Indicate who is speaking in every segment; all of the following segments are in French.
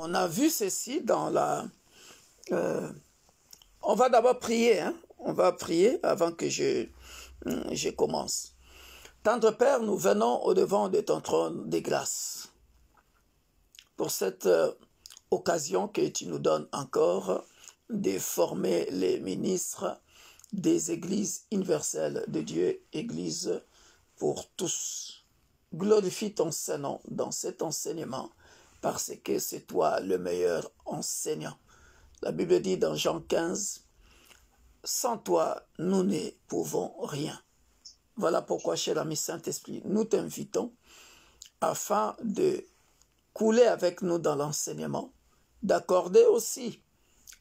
Speaker 1: on a vu ceci dans la... on va d'abord prier, hein? On va prier avant que je commence. Tendre Père, nous venons au-devant de ton trône des grâces pour cette occasion que tu nous donnes encore de former les ministres des églises universelles de Dieu, églises pour tous. Glorifie ton Saint-Nom dans cet enseignement parce que c'est toi le meilleur enseignant. La Bible dit dans Jean 15, « Sans toi, nous ne pouvons rien. » Voilà pourquoi, cher ami Saint-Esprit, nous t'invitons afin de couler avec nous dans l'enseignement, d'accorder aussi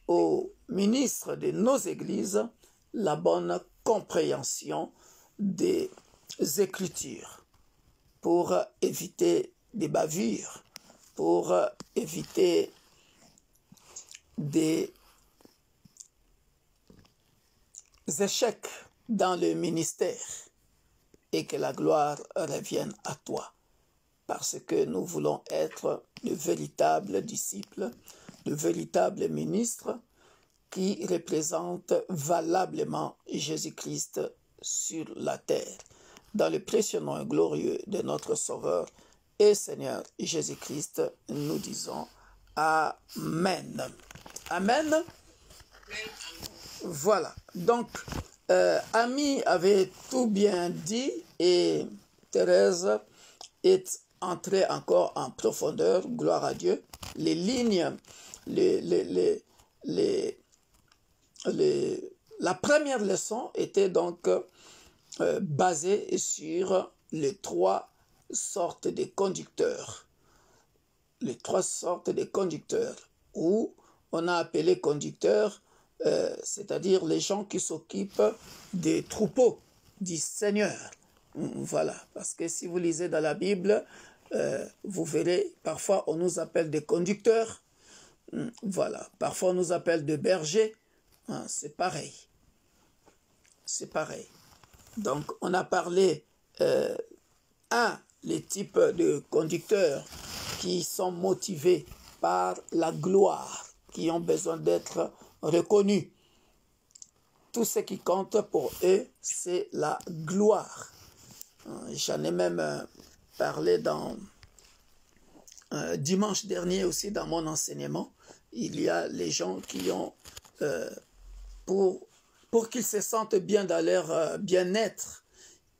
Speaker 1: aux ministres de nos églises la bonne compréhension des Écritures pour éviter des bavures, pour éviter des échecs dans le ministère et que la gloire revienne à toi. Parce que nous voulons être de véritables disciples, de véritables ministres qui représentent valablement Jésus-Christ sur la terre. Dans le précieux nom et glorieux de notre Sauveur et Seigneur Jésus-Christ, nous disons Amen. Amen. Voilà. Donc, Ami avait tout bien dit et Thérèse est entrée encore en profondeur, gloire à Dieu. Les lignes, la première leçon était donc basée sur les trois sortes de conducteurs. Les trois sortes de conducteurs, où on a appelé conducteurs, c'est-à-dire les gens qui s'occupent des troupeaux du Seigneur. Voilà, parce que si vous lisez dans la Bible, vous verrez, parfois on nous appelle des conducteurs, voilà, parfois on nous appelle des bergers, c'est pareil. C'est pareil. Donc on a parlé, les types de conducteurs qui sont motivés par la gloire, qui ont besoin d'être reconnus. Tout ce qui compte pour eux, c'est la gloire. J'en ai même parlé dans dimanche dernier aussi dans mon enseignement. Il y a les gens qui ont, pour qu'ils se sentent bien dans leur bien-être,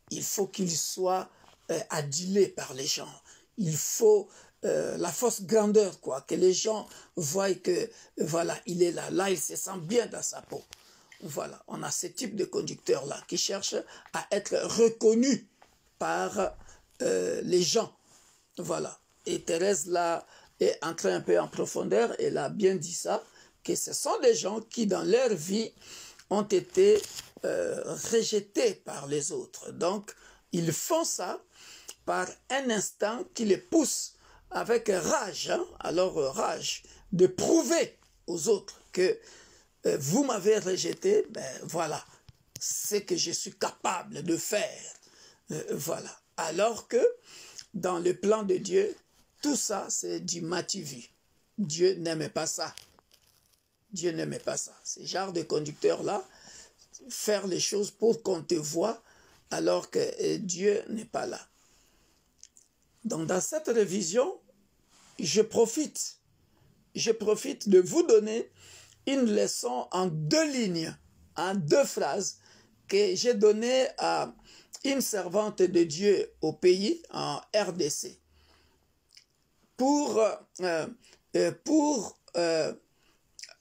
Speaker 1: il faut qu'ils soient adulés par les gens. Il faut la fausse grandeur, quoi, que les gens voient que, voilà, il est là, là, il se sent bien dans sa peau. Voilà, on a ce type de conducteurs-là qui cherchent à être reconnus par les gens. Voilà, et Thérèse, là, est entrée un peu en profondeur, elle a bien dit ça, que ce sont des gens qui, dans leur vie, ont été rejetés par les autres. Donc, ils font ça par un instinct qui les pousse avec rage, hein, alors rage, de prouver aux autres que vous m'avez rejeté, ben voilà, c'est que je suis capable de faire. Voilà. Alors que dans le plan de Dieu, tout ça, c'est du matu-vu. Dieu n'aimait pas ça. Dieu n'aimait pas ça. Ce genre de conducteur-là, faire les choses pour qu'on te voie, alors que Dieu n'est pas là. Donc dans cette révision, je profite de vous donner une leçon en 2 lignes, en 2 phrases, que j'ai donnée à une servante de Dieu au pays, en RDC, pour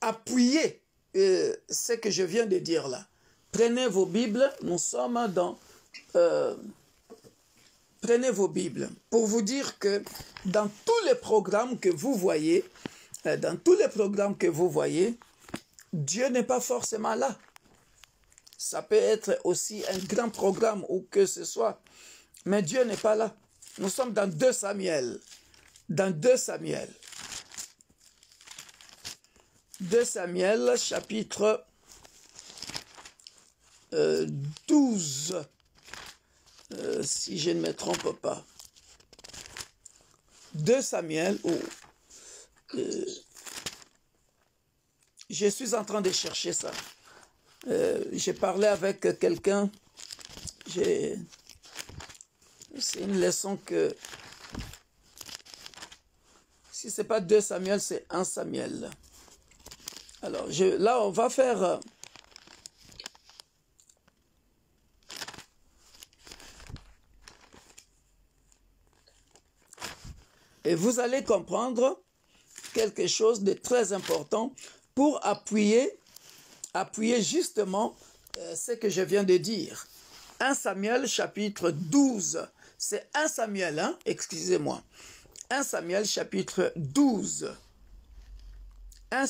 Speaker 1: appuyer ce que je viens de dire là. Prenez vos Bibles, nous sommes dans... prenez vos Bibles pour vous dire que dans tous les programmes que vous voyez, Dieu n'est pas forcément là. Ça peut être aussi un grand programme ou que ce soit, mais Dieu n'est pas là. Nous sommes dans 2 Samuel. Dans 2 Samuel. 2 Samuel, chapitre 12. Si je ne me trompe pas. 2 Samuel, Je suis en train de chercher ça. J'ai parlé avec quelqu'un. C'est une leçon que... Si ce n'est pas 2 Samuel, c'est 1 Samuel. Alors, là, on va faire... Et vous allez comprendre quelque chose de très important pour appuyer justement ce que je viens de dire. 1 Samuel chapitre 12. C'est 1 Samuel, hein? Excusez-moi. 1 Samuel chapitre 12. 1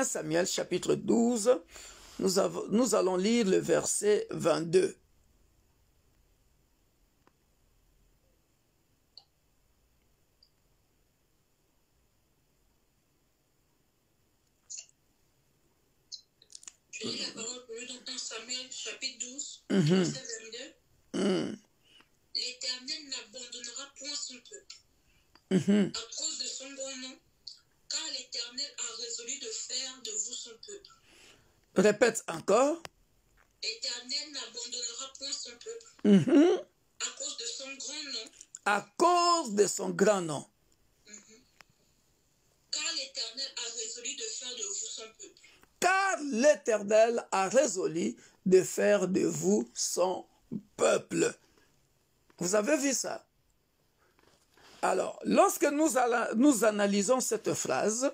Speaker 1: Samuel chapitre 12. Nous allons lire le verset 22.
Speaker 2: Je lis la parole de Dieu dans 1 Samuel chapitre 12, verset 22. L'Éternel n'abandonnera point son peuple à cause de son bon nom, car l'Éternel a résolu de faire de vous son peuple.
Speaker 1: Répète encore.
Speaker 2: L'Éternel n'abandonnera point son peuple à cause de son grand nom.
Speaker 1: À cause de son grand nom.
Speaker 2: Car l'Éternel a résolu de faire de vous son peuple.
Speaker 1: Car l'Éternel a résolu de faire de vous son peuple. Vous avez vu ça? Alors, lorsque nous analysons cette phrase,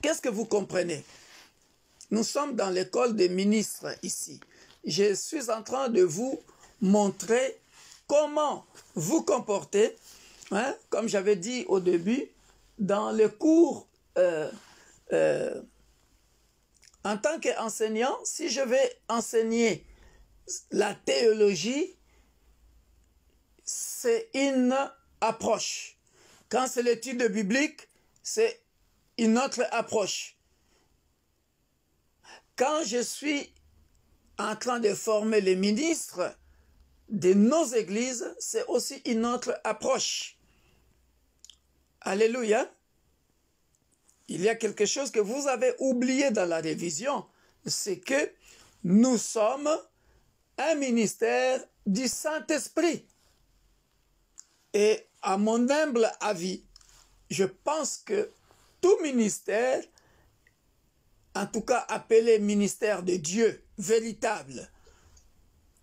Speaker 1: qu'est-ce que vous comprenez? Nous sommes dans l'école des ministres ici. Je suis en train de vous montrer comment vous comporter, hein, comme j'avais dit au début, dans le cours en tant qu'enseignant. Si je vais enseigner la théologie, c'est une approche. Quand c'est l'étude biblique, c'est une autre approche. Quand je suis en train de former les ministres de nos églises, c'est aussi une autre approche. Alléluia. Il y a quelque chose que vous avez oublié dans la révision, c'est que nous sommes un ministère du Saint-Esprit. Et à mon humble avis, je pense que tout ministère, en tout cas appelé ministère de Dieu véritable,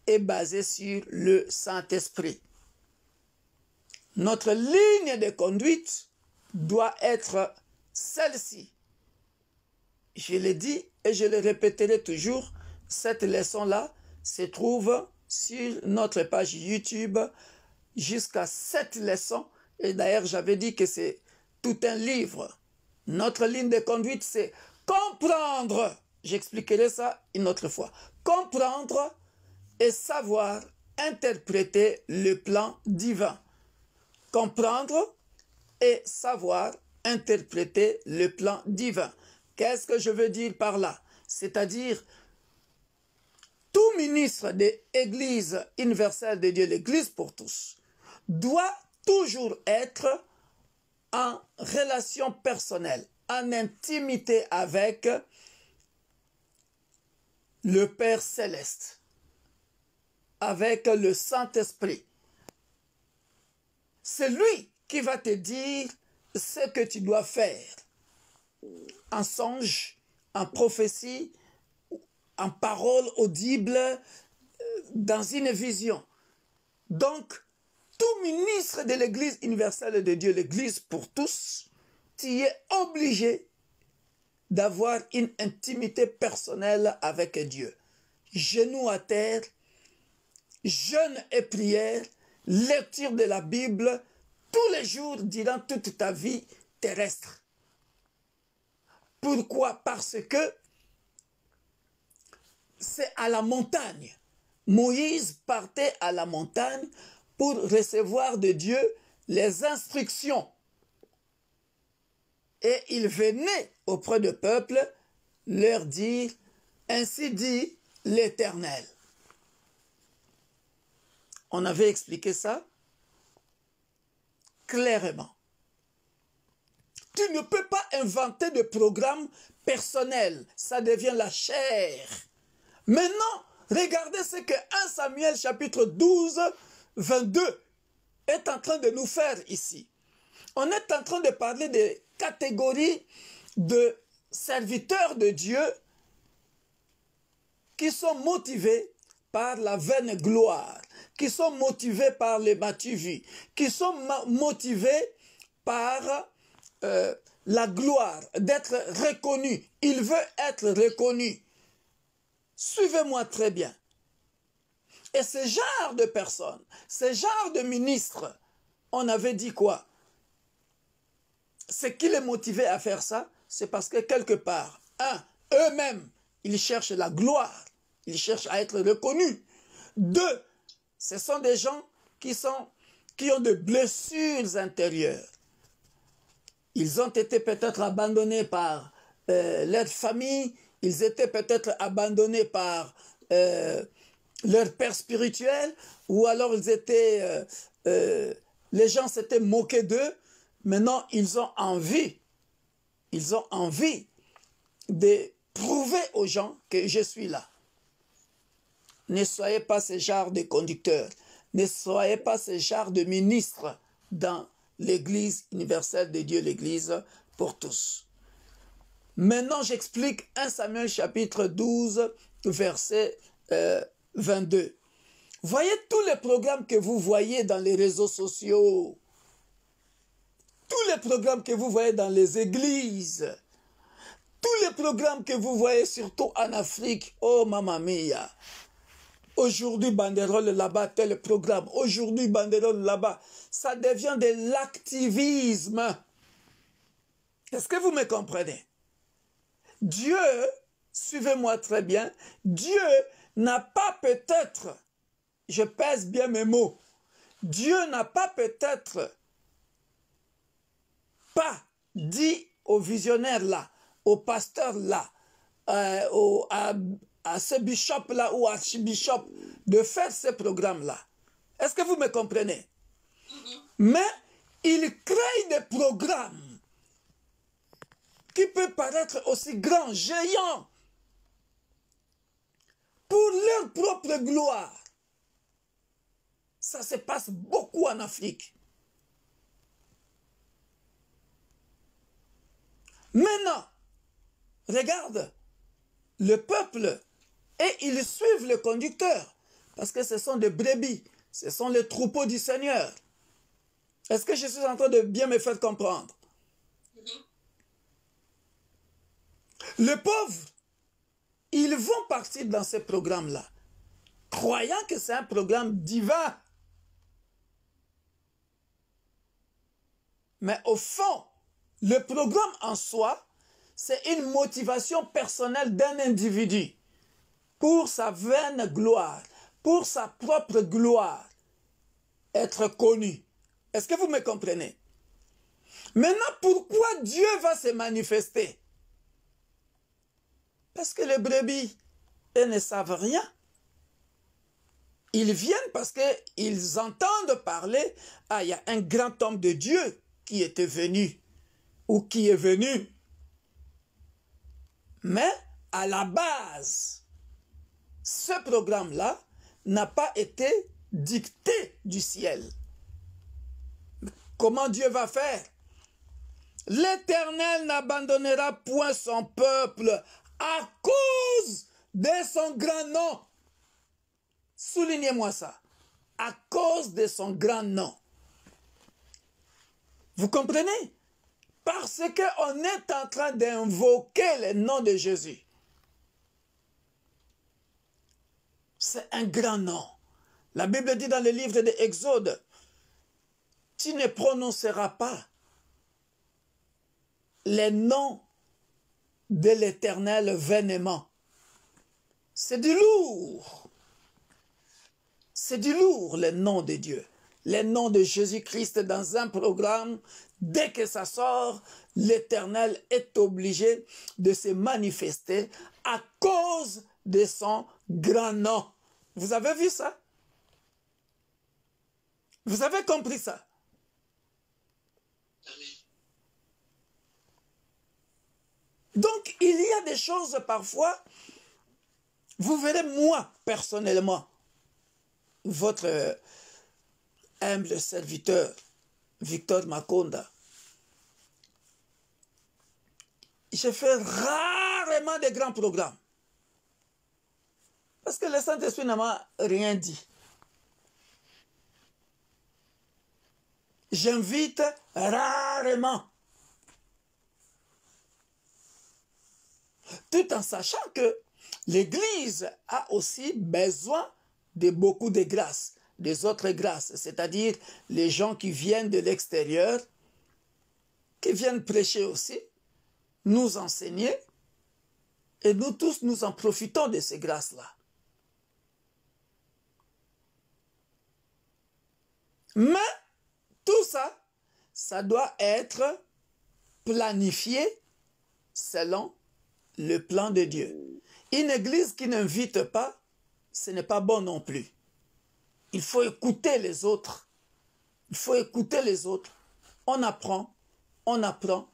Speaker 1: est basé sur le Saint-Esprit. Notre ligne de conduite doit être celle-ci. Je l'ai dit et je le répéterai toujours, cette leçon-là se trouve sur notre page YouTube jusqu'à 7 leçons. Et d'ailleurs, j'avais dit que c'est tout un livre. Notre ligne de conduite, c'est comprendre. J'expliquerai ça une autre fois. Comprendre et savoir interpréter le plan divin. Comprendre et savoir interpréter le plan divin. Qu'est-ce que je veux dire par là? C'est-à-dire, tout ministre de l'Église universelle de Dieu, l'Église pour tous, doit toujours être en relation personnelle, en intimité avec le Père Céleste, avec le Saint-Esprit. C'est lui qui va te dire ce que tu dois faire, en songe, en prophétie, en parole audible, dans une vision. Donc, tout ministre de l'Église universelle de Dieu, l'Église pour tous, tu es obligé d'avoir une intimité personnelle avec Dieu. Genoux à terre, jeûne et prière, lecture de la Bible, tous les jours durant toute ta vie terrestre. Pourquoi? Parce que c'est à la montagne. Moïse partait à la montagne pour recevoir de Dieu les instructions. Et il venait auprès du peuple leur dire, ainsi dit l'Éternel. On avait expliqué ça clairement. Tu ne peux pas inventer de programme personnel. Ça devient la chair. Maintenant, regardez ce que 1 Samuel chapitre 12, 22 est en train de nous faire ici. On est en train de parler des catégories de serviteurs de Dieu qui sont motivés par la vaine gloire, qui sont motivés par les matuvis, qui sont motivés par la gloire, d'être reconnus. Il veut être reconnu. Suivez-moi très bien. Et ce genre de personnes, ce genre de ministres, on avait dit quoi? Ce qui les motivait à faire ça, c'est parce que quelque part, eux-mêmes, ils cherchent la gloire, ils cherchent à être reconnus. 2, ce sont des gens qui ont des blessures intérieures. Ils ont été peut-être abandonnés par leur famille, ils étaient peut-être abandonnés par leur père spirituel, ou alors ils étaient, les gens s'étaient moqués d'eux. Maintenant, ils ont envie de prouver aux gens que je suis là. Ne soyez pas ce genre de conducteurs, ne soyez pas ce genre de ministres dans l'Église universelle de Dieu, l'Église pour tous. Maintenant, j'explique 1 Samuel chapitre 12, verset 22. Voyez tous les programmes que vous voyez dans les réseaux sociaux, tous les programmes que vous voyez dans les églises, tous les programmes que vous voyez surtout en Afrique. Oh, mamma mia! Aujourd'hui, banderole là-bas, tel programme. Aujourd'hui, banderole là-bas. Ça devient de l'activisme. Est-ce que vous me comprenez? Dieu, suivez-moi très bien, Dieu n'a pas peut-être, je pèse bien mes mots, Dieu n'a pas peut-être pas dit aux visionnaires là, aux pasteurs là, à ce bishop là ou archbishop de faire ce programme là. Est-ce que vous me comprenez? Mais il crée des programmes qui peuvent paraître aussi grands, géants, pour leur propre gloire. Ça se passe beaucoup en Afrique. Maintenant, regarde, le peuple, et ils suivent le conducteur, parce que ce sont des brebis, ce sont les troupeaux du Seigneur. Est-ce que je suis en train de bien me faire comprendre? Les pauvres, ils vont partir dans ce programme-là, croyant que c'est un programme divin. Mais au fond, le programme en soi, c'est une motivation personnelle d'un individu pour sa vaine gloire, pour sa propre gloire, être connu. Est-ce que vous me comprenez? Maintenant, pourquoi Dieu va se manifester? Parce que les brebis, elles ne savent rien. Ils viennent parce qu'ils entendent parler, ah, il y a un grand homme de Dieu qui était venu, ou qui est venu. Mais, à la base, ce programme-là n'a pas été dicté du ciel. Comment Dieu va faire? L'Éternel n'abandonnera point son peuple à cause de son grand nom. Soulignez-moi ça. À cause de son grand nom. Vous comprenez? Parce qu'on est en train d'invoquer le nom de Jésus. C'est un grand nom. La Bible dit dans le livre de Exode, tu ne prononceras pas les noms de l'Éternel vainement. C'est du lourd. C'est du lourd, le nom de Dieu. Le nom de Jésus-Christ dans un programme, dès que ça sort, l'Éternel est obligé de se manifester à cause de son grand nom. Vous avez vu ça? Vous avez compris ça? Donc, il y a des choses parfois, vous verrez, moi, personnellement, votre humble serviteur, Victor Makonda, je fais rarement des grands programmes. Parce que le Saint-Esprit n'a m'a rien dit. J'invite rarement. Tout en sachant que l'Église a aussi besoin de beaucoup de grâces, des autres grâces, c'est-à-dire les gens qui viennent de l'extérieur, qui viennent prêcher aussi, nous enseigner, et nous tous, nous en profitons de ces grâces-là. Mais tout ça, ça doit être planifié selon le plan de Dieu. Une église qui n'invite pas, ce n'est pas bon non plus. Il faut écouter les autres. Il faut écouter les autres. On apprend, on apprend,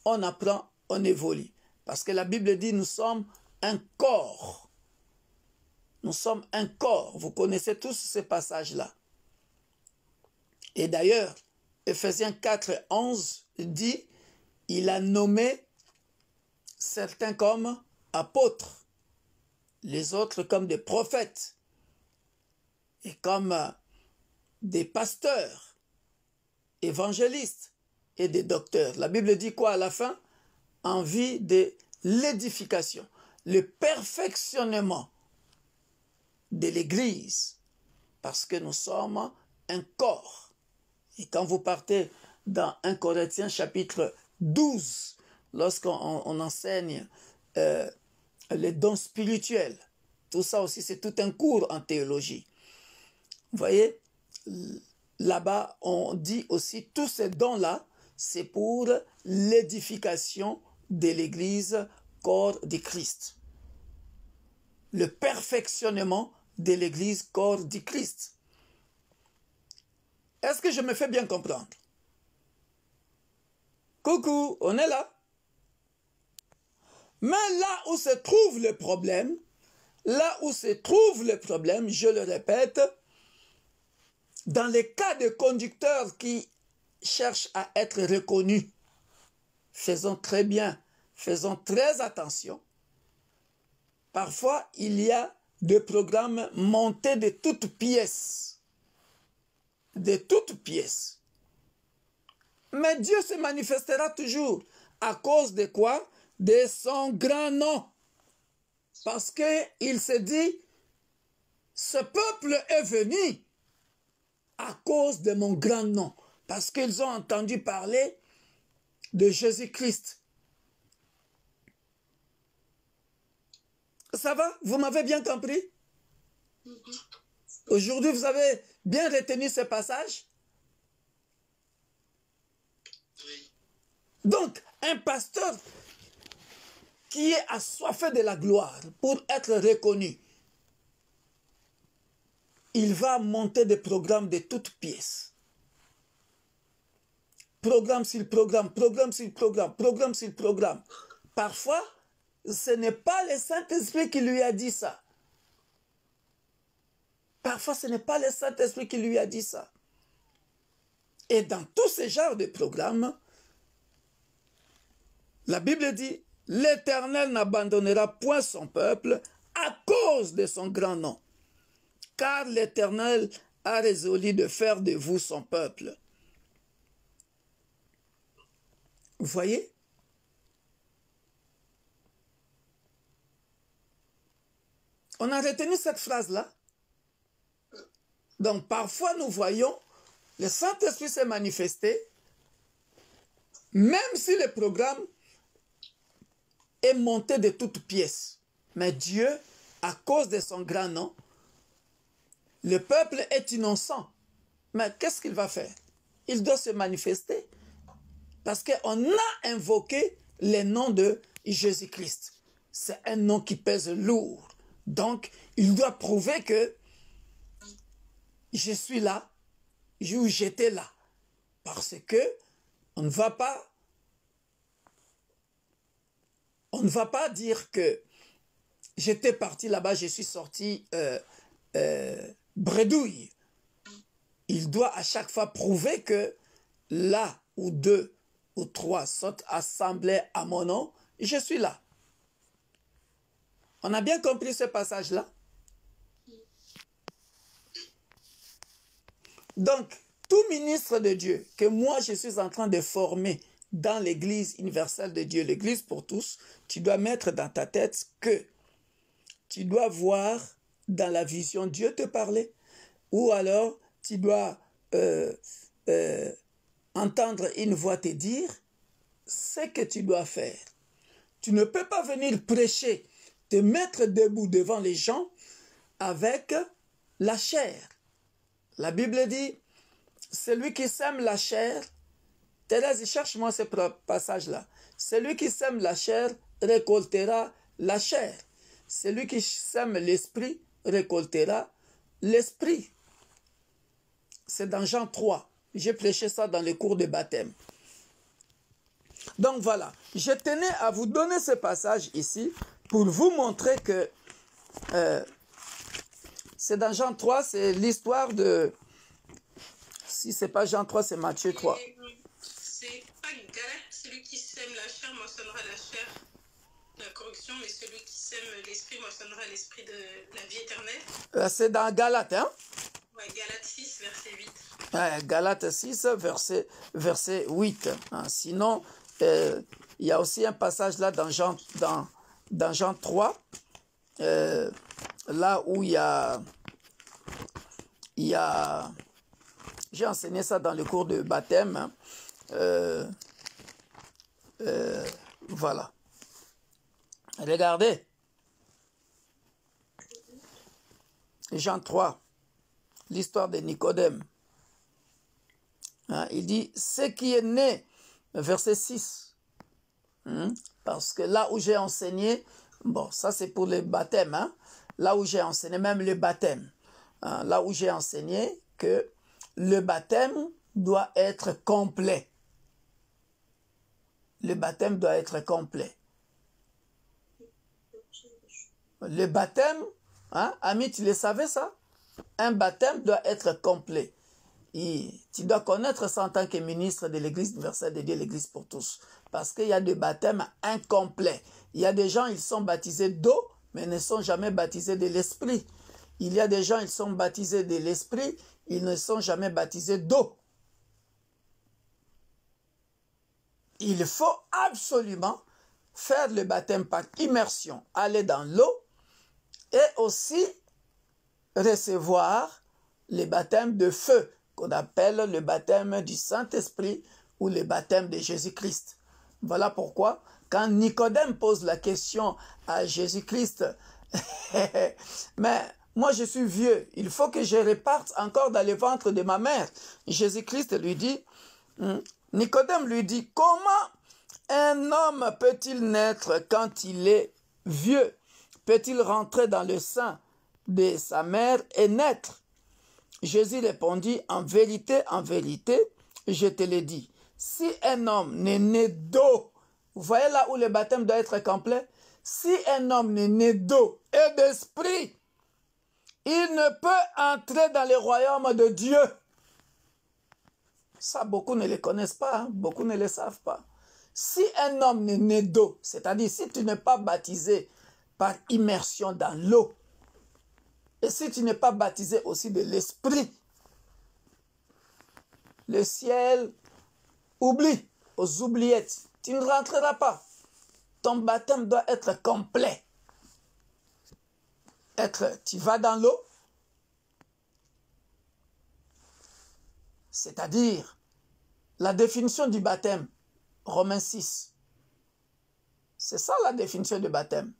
Speaker 1: on apprend, on évolue. Parce que la Bible dit, nous sommes un corps. Nous sommes un corps. Vous connaissez tous ces passages-là. Et d'ailleurs, Ephésiens 4, 11 dit, il a nommé certains comme apôtres, les autres comme des prophètes et comme des pasteurs, évangélistes et des docteurs. La Bible dit quoi à la fin? En vue de l'édification, le perfectionnement de l'Église, parce que nous sommes un corps. Et quand vous partez dans 1 Corinthiens chapitre 12, lorsqu'on enseigne les dons spirituels, tout ça aussi c'est tout un cours en théologie. Vous voyez, là-bas on dit aussi tous ces dons-là, c'est pour l'édification de l'Église, corps de Christ. Le perfectionnement de l'Église, corps du Christ. Est-ce que je me fais bien comprendre? Coucou, on est là. Mais là où se trouve le problème, je le répète, dans les cas de conducteurs qui cherchent à être reconnus, faisons très bien, faisons très attention. Parfois, il y a des programmes montés de toutes pièces. De toutes pièces. Mais Dieu se manifestera toujours. À cause de quoi? De son grand nom. Parce qu'il se dit, ce peuple est venu à cause de mon grand nom. Parce qu'ils ont entendu parler de Jésus-Christ. Ça va? Vous m'avez bien compris? Aujourd'hui, vous avez bien retenu ce passage?
Speaker 2: Oui.
Speaker 1: Donc, un pasteur qui est assoiffé de la gloire pour être reconnu, il va monter des programmes de toutes pièces. Programme sur programme, programme sur programme, programme sur programme. Parfois, ce n'est pas le Saint-Esprit qui lui a dit ça. Parfois, ce n'est pas le Saint-Esprit qui lui a dit ça. Et dans tous ces genres de programmes, la Bible dit, l'Éternel n'abandonnera point son peuple à cause de son grand nom. Car l'Éternel a résolu de faire de vous son peuple. Vous voyez? On a retenu cette phrase-là. Donc parfois nous voyons le Saint-Esprit s'est manifesté, même si le programme est monté de toutes pièces. Mais Dieu, à cause de son grand nom, le peuple est innocent. Mais qu'est-ce qu'il va faire? Il doit se manifester. Parce qu'on a invoqué le nom de Jésus-Christ. C'est un nom qui pèse lourd. Donc, il doit prouver que je suis là, j'étais là. Parce que on ne va pas On ne va pas dire que j'étais parti là-bas, je suis sorti bredouille. Il doit à chaque fois prouver que là où 2 ou 3 sont assemblés à mon nom, je suis là. On a bien compris ce passage-là? Donc, tout ministre de Dieu que moi je suis en train de former dans l'Église universelle de Dieu, l'Église pour tous, tu dois mettre dans ta tête que tu dois voir dans la vision Dieu te parler, ou alors tu dois entendre une voix te dire ce que tu dois faire. Tu ne peux pas venir prêcher, te mettre debout devant les gens avec la chair. La Bible dit, celui qui sème la chair, Thérèse, cherche-moi ce passage-là. Celui qui sème la chair récoltera la chair. Celui qui sème l'esprit récoltera l'esprit. C'est dans Jean 3. J'ai prêché ça dans les cours de baptême. Donc voilà, je tenais à vous donner ce passage ici pour vous montrer que c'est dans Jean 3, c'est l'histoire de... Si ce n'est pas Jean 3, c'est Matthieu 3.
Speaker 2: C'est pas Galate, celui qui sème la chair moissonnera la chair de la corruption, mais celui qui sème l'esprit moissonnera l'esprit de la vie éternelle.
Speaker 1: C'est dans Galate, hein?
Speaker 2: Ouais, Galate 6, verset 8.
Speaker 1: Ouais, Galate 6, verset 8. Hein. Sinon, il y a aussi un passage là dans Jean 3, là où il y a j'ai enseigné ça dans le cours de baptême. Hein. Voilà. Regardez. Jean 3, l'histoire de Nicodème. Hein, il dit, ce qui est né, verset 6. Parce que là où j'ai enseigné, bon, ça c'est pour le baptême. Hein, là où j'ai enseigné, même le baptême. Hein, là où j'ai enseigné que le baptême doit être complet. Le baptême doit être complet. Le baptême, hein, ami, tu le savais ça? Un baptême doit être complet. Et tu dois connaître ça en tant que ministre de l'Église universelle de Dieu, l'Église pour tous. Parce qu'il y a des baptêmes incomplets. Il y a des gens, ils sont baptisés d'eau, mais ne sont jamais baptisés de l'Esprit. Il y a des gens, ils sont baptisés de l'Esprit, ils ne sont jamais baptisés d'eau. Il faut absolument faire le baptême par immersion, aller dans l'eau et aussi recevoir le baptême de feu, qu'on appelle le baptême du Saint-Esprit ou le baptême de Jésus-Christ. Voilà pourquoi, quand Nicodème pose la question à Jésus-Christ, mais moi je suis vieux, il faut que je reparte encore dans le ventre de ma mère. Jésus-Christ lui dit, Nicodème lui dit, comment un homme peut-il naître quand il est vieux? Peut-il rentrer dans le sein de sa mère et naître? Jésus répondit, en vérité, je te le dis, si un homme n'est né d'eau, vous voyez là où le baptême doit être complet? Si un homme n'est né d'eau et d'esprit, il ne peut entrer dans le royaume de Dieu. Ça, beaucoup ne le connaissent pas, hein? Beaucoup ne le savent pas. Si un homme n'est né d'eau, c'est-à-dire si tu n'es pas baptisé par immersion dans l'eau, et si tu n'es pas baptisé aussi de l'esprit, le ciel oublie, aux oubliettes, tu ne rentreras pas. Ton baptême doit être complet. Tu vas dans l'eau, c'est-à-dire la définition du baptême, Romains 6. C'est ça la définition du baptême.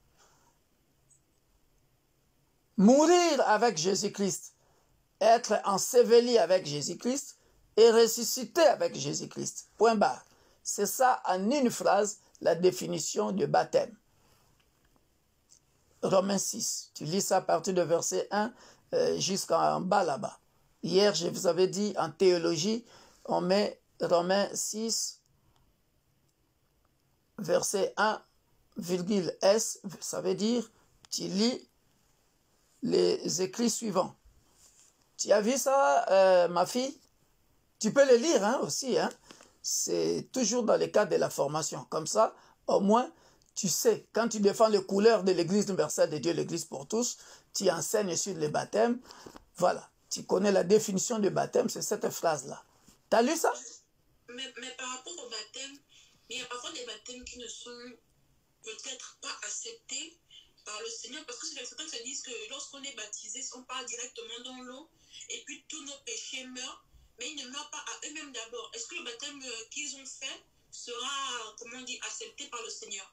Speaker 1: Mourir avec Jésus-Christ, être enseveli avec Jésus-Christ et ressusciter avec Jésus-Christ. Point barre. C'est ça en une phrase la définition du baptême. Romains 6. Tu lis ça à partir de verset 1 jusqu'en bas là-bas. Hier, je vous avais dit en théologie, on met Romains 6, verset 1 virgule S, ça veut dire, tu lis les écrits suivants. Tu as vu ça, ma fille? Tu peux le lire hein, aussi. Hein? C'est toujours dans le cadre de la formation. Comme ça, au moins, tu sais, quand tu défends les couleurs de l'Église universelle de Dieu, l'Église pour tous, tu enseignes sur le baptême. Voilà, tu connais la définition du baptême, c'est cette phrase-là. Tu as lu ça?
Speaker 2: Mais par rapport au baptême, il y a parfois des baptêmes qui ne sont peut-être pas acceptés par le Seigneur, parce que certains se disent que lorsqu'on est baptisé, on part directement dans l'eau, et puis tous nos péchés meurent, mais ils ne meurent pas à eux-mêmes d'abord. Est-ce que le baptême qu'ils ont fait sera, comment on dit, accepté par le Seigneur?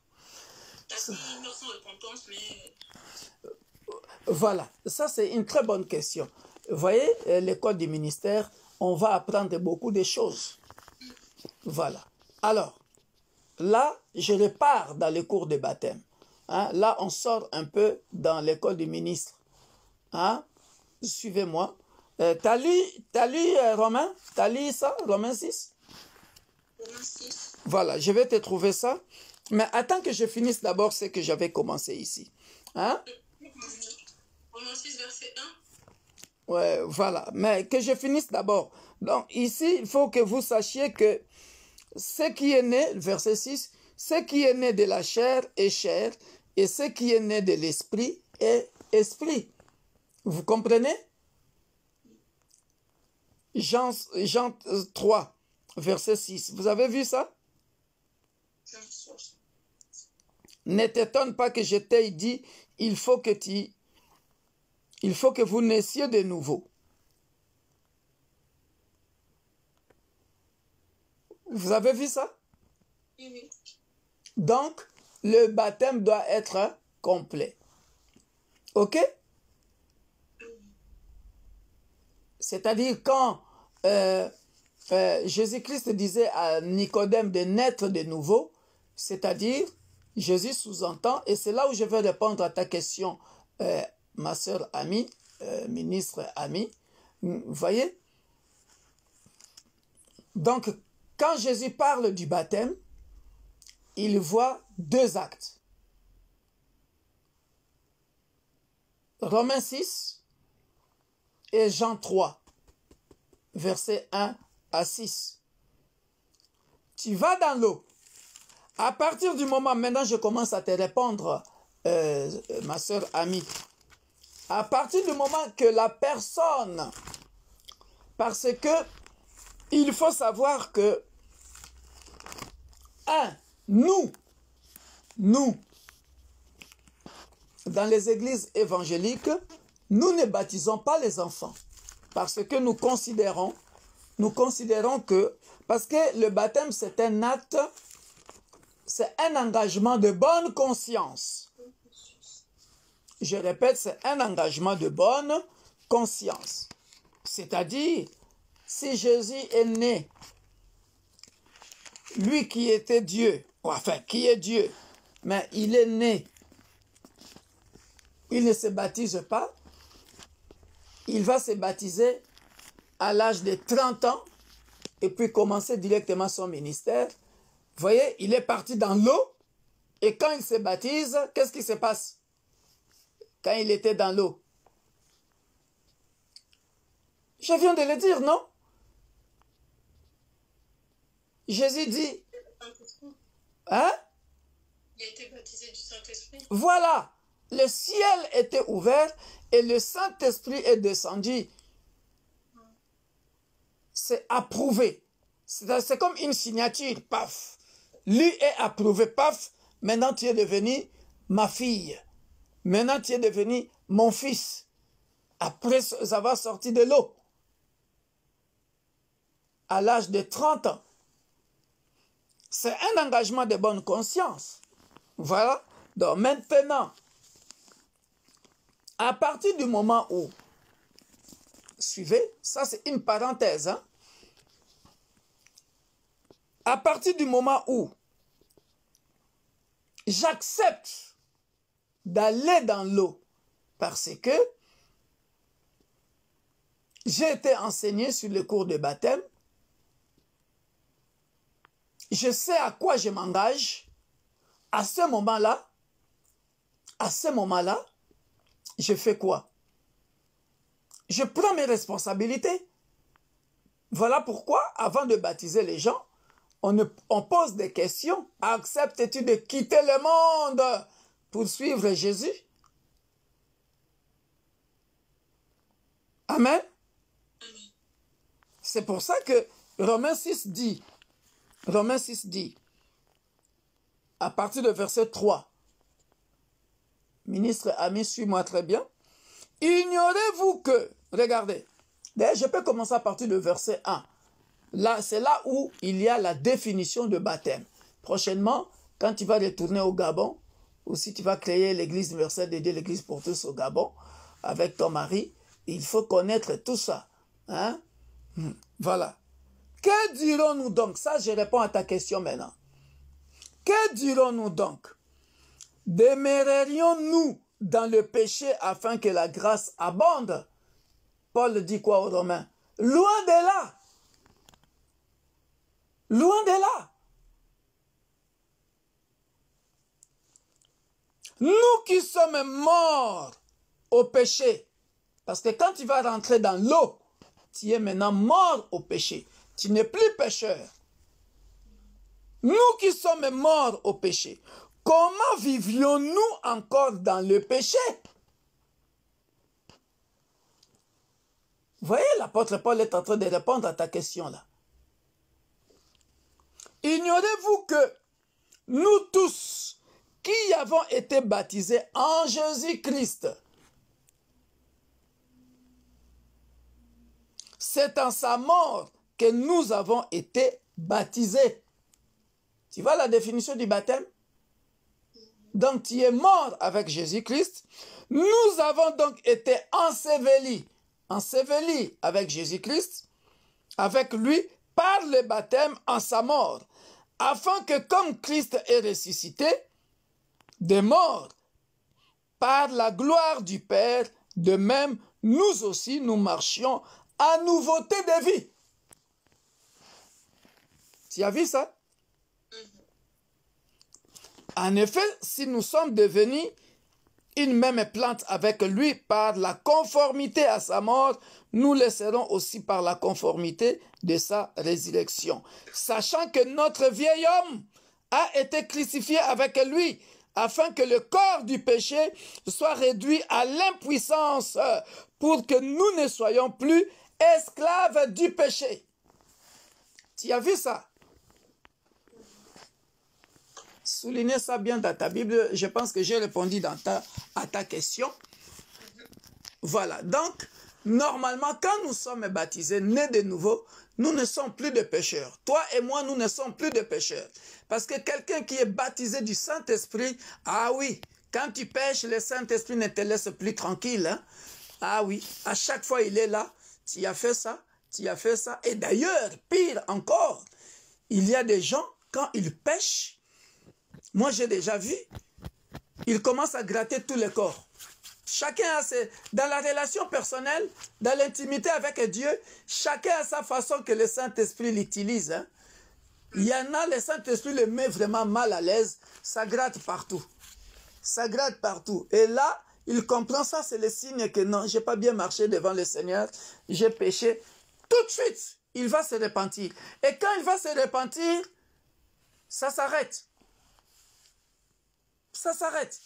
Speaker 2: T'as dit, ils meurent sans repentance, mais...
Speaker 1: Voilà, ça c'est une très bonne question. Vous voyez, l'école du ministère, on va apprendre beaucoup de choses. Voilà. Alors, là, je repars dans les cours de baptême. Hein? Là, on sort un peu dans l'école du ministre. Hein? Suivez-moi. T'as lu Romains? T'as lu ça, Romains 6?
Speaker 2: Romains 6.
Speaker 1: Voilà, je vais te trouver ça. Mais attends que je finisse d'abord ce que j'avais commencé ici. Hein?
Speaker 2: Romains 6, verset 1.
Speaker 1: Ouais, voilà. Mais que je finisse d'abord. Donc, ici, il faut que vous sachiez que ce qui est né, verset 6, ce qui est né de la chair est chair, et ce qui est né de l'esprit est esprit. Vous comprenez? Jean 3, verset 6. Vous avez vu ça? Ne t'étonne pas que je t'ai dit, il faut que vous naissiez de nouveau. Vous avez vu ça?
Speaker 2: Oui.
Speaker 1: Donc, le baptême doit être complet. OK? C'est-à-dire quand Jésus-Christ disait à Nicodème de naître de nouveau, c'est-à-dire, Jésus sous-entend, et c'est là où je vais répondre à ta question, ma sœur amie, ministre amie, vous voyez? Donc, quand Jésus parle du baptême, il voit deux actes. Romains 6 et Jean 3, versets 1 à 6. Tu vas dans l'eau. À partir du moment, maintenant je commence à te répondre, ma sœur amie. À partir du moment que la personne, parce que il faut savoir que, nous, dans les églises évangéliques, nous ne baptisons pas les enfants. Parce que nous considérons que, parce que le baptême c'est un acte, c'est un engagement de bonne conscience. Je répète, c'est un engagement de bonne conscience. C'est-à-dire, si Jésus est né, lui qui était Dieu, enfin qui est Dieu, mais il est né, il ne se baptise pas, il va se baptiser à l'âge de 30 ans et puis commencer directement son ministère. Vous voyez, il est parti dans l'eau et quand il se baptise, qu'est-ce qui se passe? Quand il était dans l'eau. Je viens de le dire, non? Jésus dit, hein?
Speaker 2: Il a été baptisé du Saint-Esprit.
Speaker 1: Voilà, le ciel était ouvert et le Saint-Esprit est descendu. C'est approuvé. C'est comme une signature, paf. Lui est approuvé, paf. Maintenant tu es devenu ma fille. Maintenant tu es devenu mon fils. Après avoir sorti de l'eau. À l'âge de 30 ans. C'est un engagement de bonne conscience. Voilà. Donc maintenant, à partir du moment où, suivez, ça c'est une parenthèse, hein? À partir du moment où j'accepte d'aller dans l'eau parce que j'ai été enseigné sur le cours de baptême, je sais à quoi je m'engage, à ce moment-là, je fais quoi? Je prends mes responsabilités. Voilà pourquoi, avant de baptiser les gens, on pose des questions. Acceptes-tu de quitter le monde pour suivre Jésus? Amen. C'est pour ça que Romains 6 dit, à partir de verset 3, ministre ami, suis-moi très bien. Ignorez-vous que, regardez, d'ailleurs je peux commencer à partir de verset 1. Là, c'est là où il y a la définition de baptême. Prochainement, quand tu vas retourner au Gabon, ou si tu vas créer l'église universelle de Dieu, l'église pour tous au Gabon, avec ton mari, il faut connaître tout ça. Hein? Voilà. Que dirons-nous donc? Ça, je réponds à ta question maintenant. Que dirons-nous donc? Demeurerions-nous dans le péché afin que la grâce abonde? Paul dit quoi aux Romains? Loin de là. Loin de là. Nous qui sommes morts au péché, parce que quand tu vas rentrer dans l'eau, tu es maintenant mort au péché. Tu n'es plus pécheur. Nous qui sommes morts au péché, comment vivions-nous encore dans le péché? Vous voyez, l'apôtre Paul est en train de répondre à ta question là. Ignorez-vous que nous tous qui avons été baptisés en Jésus-Christ, c'est en sa mort que nous avons été baptisés. Tu vois la définition du baptême? Donc tu es mort avec Jésus-Christ. Nous avons donc été ensevelis avec Jésus-Christ, avec lui, par le baptême en sa mort, afin que comme Christ est ressuscité des morts par la gloire du Père, de même nous aussi nous marchions en nouveauté de vie. Tu as vu ça? En effet, si nous sommes devenus une même plante avec lui par la conformité à sa mort, nous le serons aussi par la conformité de sa résurrection. Sachant que notre vieil homme a été crucifié avec lui, afin que le corps du péché soit réduit à l'impuissance, pour que nous ne soyons plus esclaves du péché. Tu as vu ça? Soulignez ça bien dans ta Bible. Je pense que j'ai répondu à ta question. Voilà. Donc, normalement, quand nous sommes baptisés, nés de nouveau, nous ne sommes plus de pécheurs. Toi et moi, nous ne sommes plus de pécheurs. Parce que quelqu'un qui est baptisé du Saint-Esprit, ah oui, quand tu pêches, le Saint-Esprit ne te laisse plus tranquille. Hein? Ah oui, à chaque fois, il est là. Tu as fait ça, tu as fait ça. Et d'ailleurs, pire encore, il y a des gens, quand ils pêchent, moi, j'ai déjà vu, il commence à gratter tout le corps. Chacun a dans la relation personnelle, dans l'intimité avec Dieu, chacun a sa façon que le Saint-Esprit l'utilise. Hein. Il y en a, le Saint-Esprit le met vraiment mal à l'aise, ça gratte partout. Ça gratte partout. Et là, il comprend ça, c'est le signe que non, je n'ai pas bien marché devant le Seigneur, j'ai péché. Tout de suite, il va se repentir. Et quand il va se repentir, ça s'arrête. Ça s'arrête.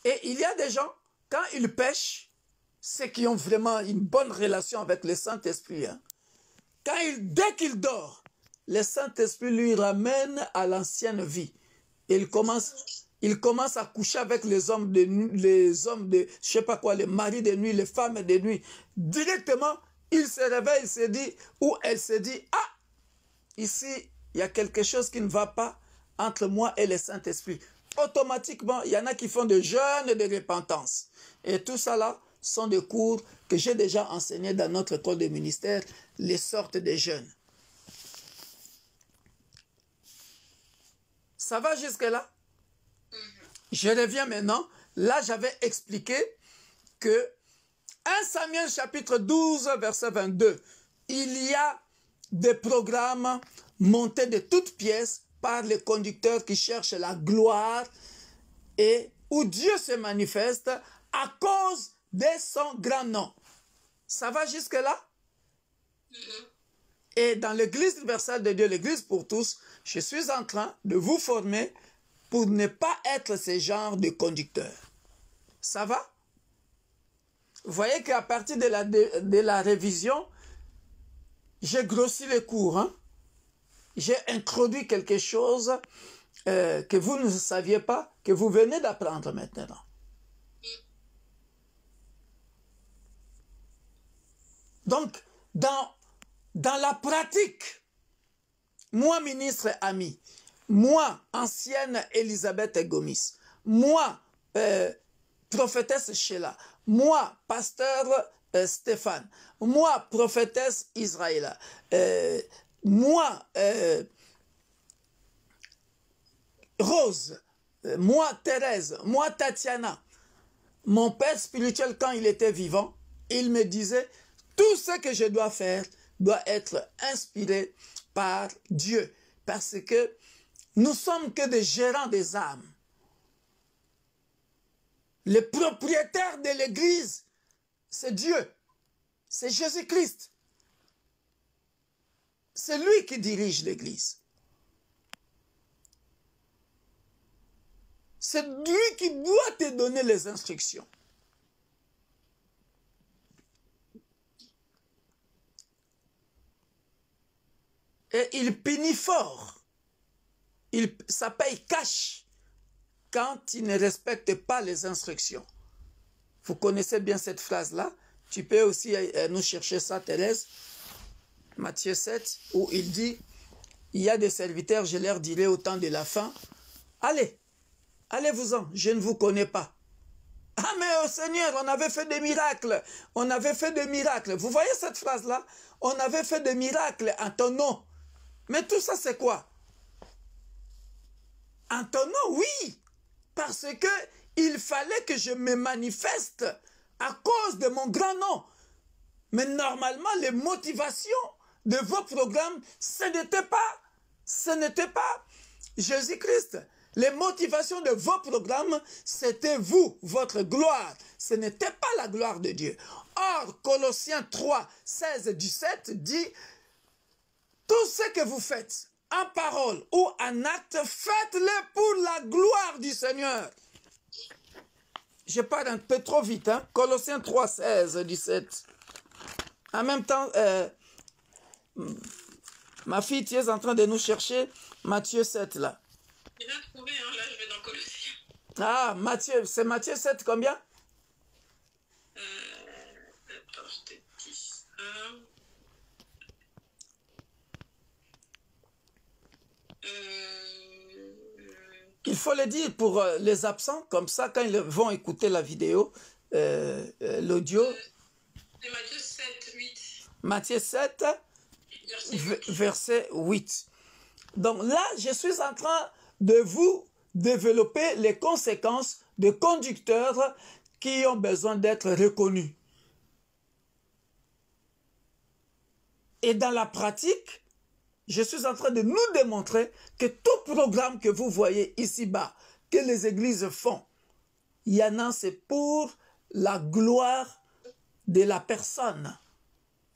Speaker 1: Et il y a des gens, quand ils pêchent, ceux qui ont vraiment une bonne relation avec le Saint-Esprit, hein, dès qu'il dort, le Saint-Esprit lui ramène à l'ancienne vie. Et il commence à coucher avec les hommes de nuit, je sais pas quoi, les maris de nuit, les femmes de nuit. Directement, il se réveille, il se dit, ou elle se dit, ah, ici, il y a quelque chose qui ne va pas entre moi et le Saint-Esprit. Automatiquement, il y en a qui font des jeûnes de repentance. Et tout ça là sont des cours que j'ai déjà enseignés dans notre école de ministère, les sortes de jeûnes. Ça va jusque-là? Je reviens maintenant. Là, j'avais expliqué que 1 Samuel chapitre 12, verset 22, il y a des programmes montés de toutes pièces par les conducteurs qui cherchent la gloire et où Dieu se manifeste à cause de son grand nom. Ça va jusque-là? Et dans l'église universelle de Dieu, l'église pour tous, je suis en train de vous former pour ne pas être ce genre de conducteur. Ça va? Vous voyez qu'à partir de la révision, j'ai grossi les cours. Hein? J'ai introduit quelque chose que vous ne saviez pas, que vous venez d'apprendre maintenant. Donc, dans la pratique, moi, ministre ami, moi, ancienne Elisabeth Gomis, moi, prophétesse Sheila, moi, pasteur Stéphane, moi, prophétesse Israël, moi, Rose, moi, Thérèse, moi, Tatiana, mon père spirituel, quand il était vivant, il me disait, tout ce que je dois faire doit être inspiré par Dieu, parce que nous sommes que des gérants des âmes. Le propriétaire de l'Église, c'est Dieu, c'est Jésus-Christ. C'est lui qui dirige l'Église. C'est lui qui doit te donner les instructions. Et il punit fort. Ça paye cash quand il ne respecte pas les instructions. Vous connaissez bien cette phrase-là. Tu peux aussi nous chercher ça, Thérèse. Matthieu 7, où il dit, il y a des serviteurs, je leur dirai au temps de la fin, allez, allez-vous-en, je ne vous connais pas. Ah mais au Seigneur, on avait fait des miracles, on avait fait des miracles. Vous voyez cette phrase-là? On avait fait des miracles en ton nom. Mais tout ça c'est quoi? En ton nom, oui, parce que il fallait que je me manifeste à cause de mon grand nom. Mais normalement, les motivations de vos programmes, ce n'était pas Jésus-Christ. Les motivations de vos programmes, c'était vous, votre gloire. Ce n'était pas la gloire de Dieu. Or, Colossiens 3, 16 et 17 dit, tout ce que vous faites, en parole ou en acte, faites-le pour la gloire du Seigneur. Je parle un peu trop vite, hein? Colossiens 3, 16 et 17. En même temps, ma fille, tu es en train de nous chercher Matthieu 7, là.
Speaker 2: Je viens de trouver, hein, là, je vais dans Colossiens.
Speaker 1: Ah, Matthieu, c'est Matthieu 7 combien?
Speaker 2: Attends, je te dis ça.
Speaker 1: Il faut le dire pour les absents, comme ça, quand ils vont écouter la vidéo, l'audio.
Speaker 2: C'est Matthieu 7, 8.
Speaker 1: Matthieu 7, verset 8. Donc là, je suis en train de vous développer les conséquences de conducteurs qui ont besoin d'être reconnus. Et dans la pratique, je suis en train de nous démontrer que tout programme que vous voyez ici-bas, que les églises font, il y en a, c'est pour la gloire de la personne.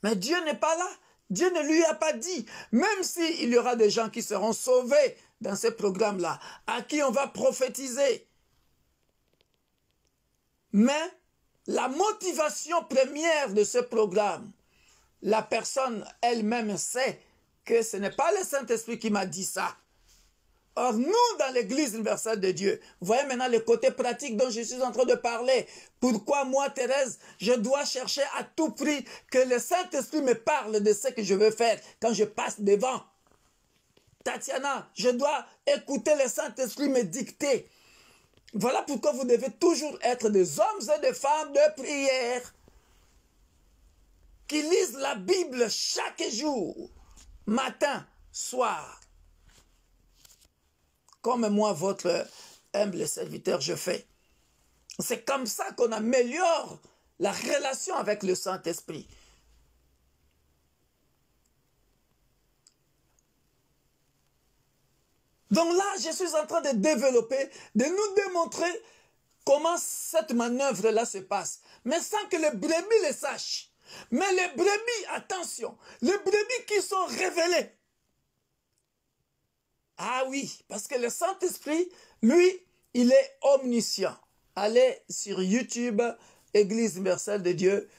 Speaker 1: Mais Dieu n'est pas là. Dieu ne lui a pas dit. Même s'il y aura des gens qui seront sauvés dans ce programme-là, à qui on va prophétiser. Mais la motivation première de ce programme, la personne elle-même sait que ce n'est pas le Saint-Esprit qui m'a dit ça. Or, nous, dans l'Église universelle de Dieu, vous voyez maintenant le côté pratique dont je suis en train de parler. Pourquoi moi, Thérèse, je dois chercher à tout prix que le Saint-Esprit me parle de ce que je veux faire quand je passe devant. Tatiana, je dois écouter le Saint-Esprit me dicter. Voilà pourquoi vous devez toujours être des hommes et des femmes de prière qui lisent la Bible chaque jour, matin, soir. Comme moi, votre humble serviteur, je fais. C'est comme ça qu'on améliore la relation avec le Saint-Esprit. Donc là, je suis en train de développer, de nous démontrer comment cette manœuvre-là se passe. Mais sans que les brebis le sachent. Mais les brebis, attention, les brebis qui sont révélées. Ah oui, parce que le Saint-Esprit, lui, il est omniscient. Allez sur YouTube, Église universelle de Dieu,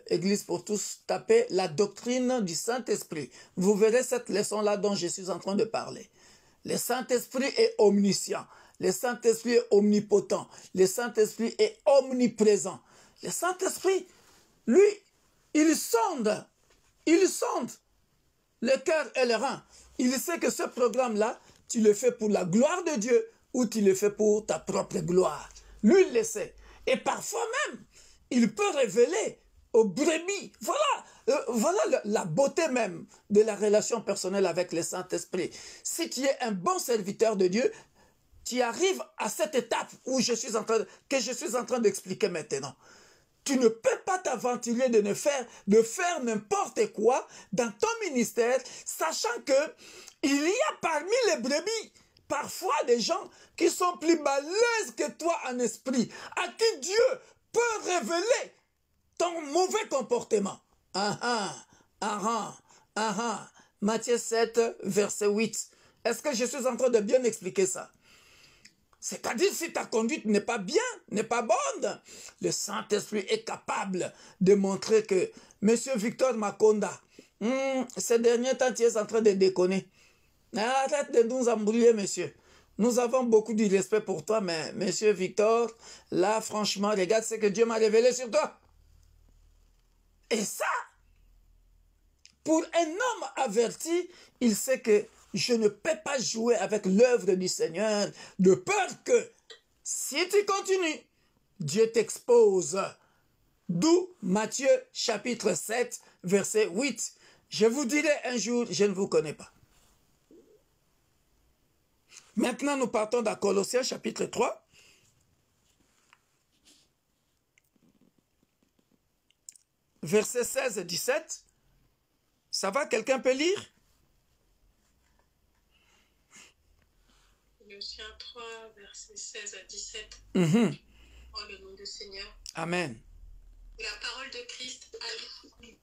Speaker 1: Église pour tous, tapez la doctrine du Saint-Esprit. Vous verrez cette leçon-là dont je suis en train de parler. Le Saint-Esprit est omniscient. Le Saint-Esprit est omnipotent. Le Saint-Esprit est omniprésent. Le Saint-Esprit, lui, il sonde le cœur et le rein. Il sait que ce programme-là, tu le fais pour la gloire de Dieu ou tu le fais pour ta propre gloire. Lui, il le sait. Et parfois même, il peut révéler aux brebis. Voilà la beauté même de la relation personnelle avec le Saint-Esprit. Si tu es un bon serviteur de Dieu, tu arrives à cette étape que je suis en train d'expliquer maintenant. Tu ne peux pas t'aventurer de faire n'importe quoi dans ton ministère, sachant que il y a parmi les brebis parfois des gens qui sont plus balèzes que toi en esprit, à qui Dieu peut révéler ton mauvais comportement. Matthieu 7, verset 8. Est-ce que je suis en train de bien expliquer ça? C'est-à-dire, si ta conduite n'est pas bien, n'est pas bonne, le Saint-Esprit est capable de montrer que Monsieur Victor Makonda, ces derniers temps, tu es en train de déconner. Arrête de nous embrouiller, monsieur. Nous avons beaucoup de respect pour toi, mais Monsieur Victor, là, franchement, regarde ce que Dieu m'a révélé sur toi. Et ça, pour un homme averti, il sait que je ne peux pas jouer avec l'œuvre du Seigneur, de peur que, si tu continues, Dieu t'expose. D'où Matthieu chapitre 7, verset 8. Je vous dirai un jour, je ne vous connais pas. Maintenant, nous partons dans Colossiens chapitre 3. Versets 16 et 17. Ça va, quelqu'un peut lire?
Speaker 2: Colossiens 3, versets 16 à 17. En le nom du Seigneur.
Speaker 1: Amen.
Speaker 2: La parole de Christ agit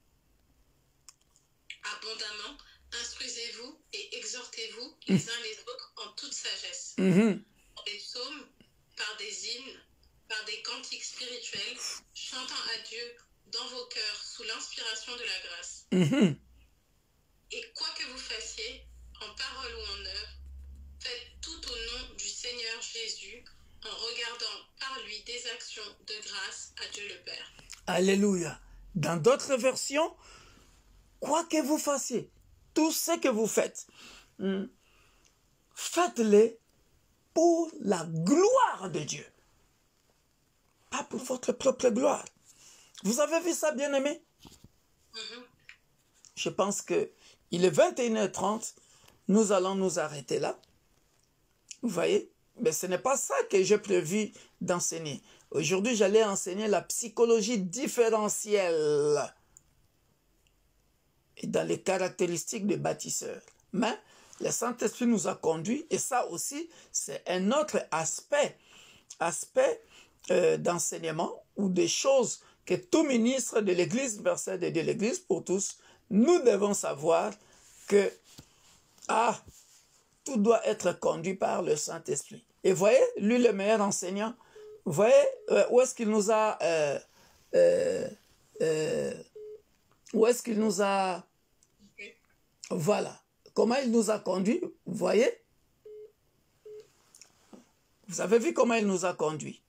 Speaker 2: abondamment. Instruisez-vous et exhortez-vous les uns les autres en toute sagesse. Par des psaumes, par des hymnes, par des cantiques spirituels, chantant à Dieu dans vos cœurs sous l'inspiration de la grâce. Et quoi que vous fassiez, en parole ou en œuvre, faites tout au nom du Seigneur Jésus, en regardant par lui des actions de grâce à Dieu le Père.
Speaker 1: Alléluia. Dans d'autres versions, quoi que vous fassiez, tout ce que vous faites, faites-le pour la gloire de Dieu. Pas pour votre propre gloire. Vous avez vu ça, bien-aimé? Je pense qu'il est 21h30. Nous allons nous arrêter là. Vous voyez? Mais ce n'est pas ça que j'ai prévu d'enseigner. Aujourd'hui, j'allais enseigner la psychologie différentielle et dans les caractéristiques des bâtisseurs. Mais le Saint-Esprit nous a conduits, et ça aussi, c'est un autre aspect d'enseignement ou des choses que tout ministre de l'Église universelle et de l'Église pour tous, nous devons savoir que tout doit être conduit par le Saint-Esprit. Et voyez, lui le meilleur enseignant, vous voyez où est-ce qu'il nous a voilà, comment il nous a conduits, vous voyez? Vous avez vu comment il nous a conduits.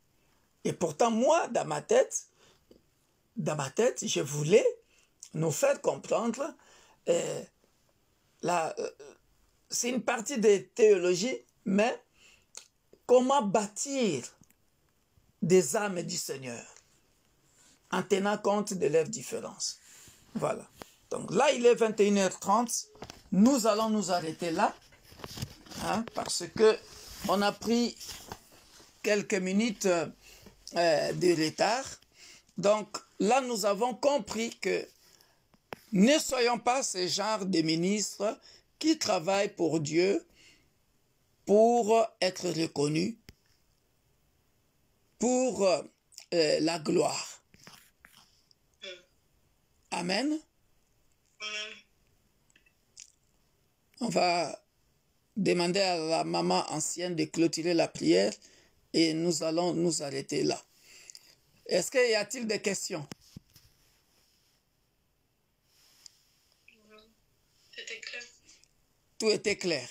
Speaker 1: Et pourtant, moi, dans ma tête, je voulais nous faire comprendre, c'est une partie de théologie, mais comment bâtir des âmes du Seigneur en tenant compte de leurs différences. Voilà. Donc là, il est 21h30. Nous allons nous arrêter là, parce que on a pris quelques minutes de retard. Donc là, nous avons compris que ne soyons pas ce genre de ministres qui travaillent pour Dieu pour être reconnu, pour la gloire. Amen. On va demander à la maman ancienne de clôturer la prière et nous allons nous arrêter là. Est-ce qu'il y a-t-il des questions?
Speaker 2: C'était clair.
Speaker 1: Tout était clair.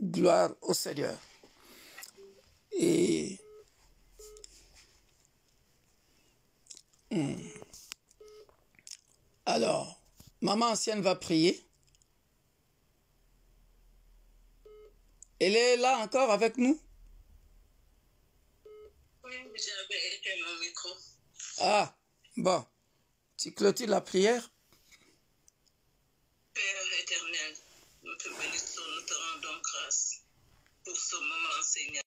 Speaker 1: Gloire au Seigneur. Et alors, maman ancienne va prier. Elle est là encore avec nous?
Speaker 2: Oui, j'avais éteint mon micro.
Speaker 1: Ah, bon. Tu clôtures la prière?
Speaker 2: Père éternel, nous te bénissons, nous te rendons grâce pour ce moment, Seigneur.